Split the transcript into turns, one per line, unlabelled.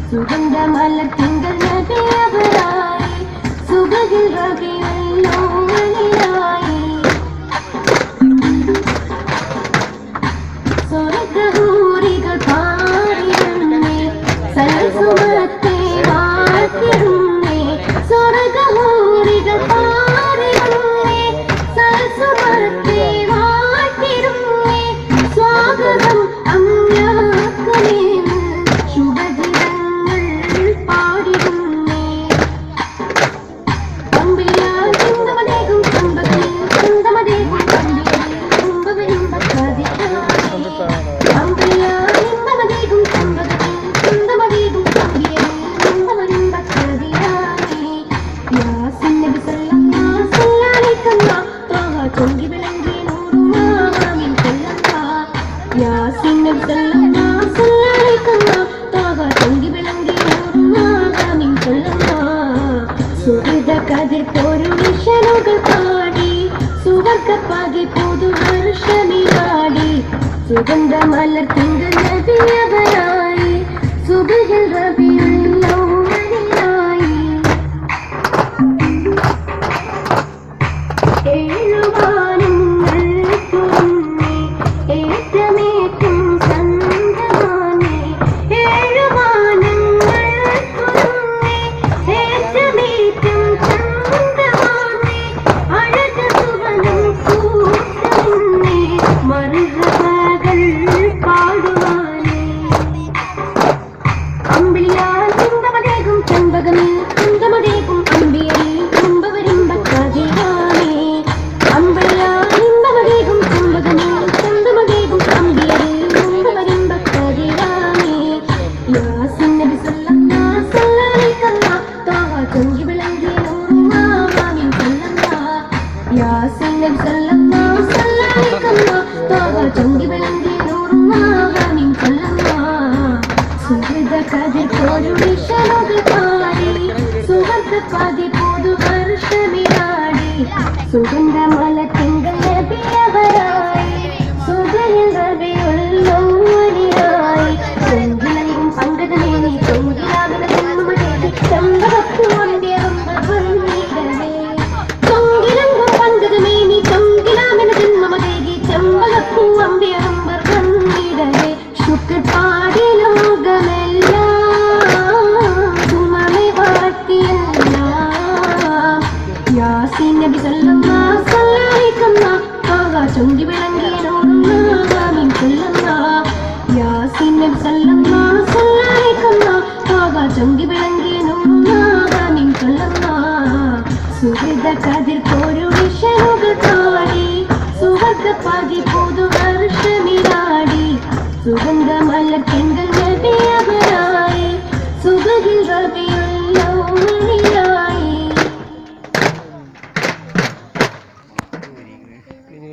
സുഗന്ധമലത്തിങ്കൾ നബിയവരായി സുബഹിൽ റബിയുല്ലോമനിലായി സ്വർഗ്ഗഹൂറികൾ പാടിടുന്നേ സൽസുമത്തെ വാഴ്ത്തിടുന്നേ സ്വർഗ്ഗഹൂറികൾ പാടിടുന്നേ സൽസുമത്തെ വാഴ്ത്തിടുന്നേ സ്വാഗതം അമ്യാക്കമേ സുഗന്ധമലത്തിങ്കൾ നബിയവരായി സുബഹിൽ റബിയുല്ലോമനിലായി ഏഴുവാനങ്ങൾ തുറന്നേ ഏറ്റമേറ്റും സന്തമാനേ ഏഴുവാനങ്ങൾ തുറന്നേ ഏറ്റമേറ്റും സന്തമാനേ അഴക സുവനം കൂട്ടന്നേ മർഹബ പാടുവാനേ അമ്പിളിയാൽ കുന്തമതേകും ചെമ്പകമേ കുന്തമതേകും അമ്പിയേ കുമ്പവരിമ്പക്കാതിയാനേ അമ്പിളിയാൽ കുന്തമതേകും ചെമ്പകമേ കുന്തമതേകും അമ്പിയേ കുമ്പവരിമ്പക്കാതിയാനേ യാസിൻ നബി സല്ലല്ലാഹു അലൈഹി വസല്ലം താഹ ചൊങ്കി വിളങ്ങിയ നൂറുമാമിൻ സല്ലല്ലാഹ് യാസിൻ നബി സല്ലല്ലാഹു അലൈഹി വസല്ലം താഹ ചൊങ്കി വിളങ്ങിയ സുഗന്ധമലത്തിങ്കൾ നബിയവരായി സുബഹിൽ റബിയുല്ലോമനിലായി ചെങ്കിലും പങ്കജമേനി ചെങ്കിലാവിന ജന്മമേനി ചെമ്പകപ്പൂവന്ത്യവന്നിടവേ ചെങ്കിലും പങ്കജമേനി ചെങ്കിലാവിന ജന്മമേനി ചെമ്പകപ്പൂവന്ത്യവന്നിടവേ ശുക്ർ പാടി ലോകമെല്ലാം സുമമെ വാഴ്ത്തിയെല്ലാം യാസിൻ നബി സല്ലല്ലാഹു അലൈഹി വസല്ലം ചൊങ്കി വിളങ്ങിയ നൂറുമാമിൻ സല്ലല്ലാഹ് യാസിൻ നബി സല്ലല്ലാഹു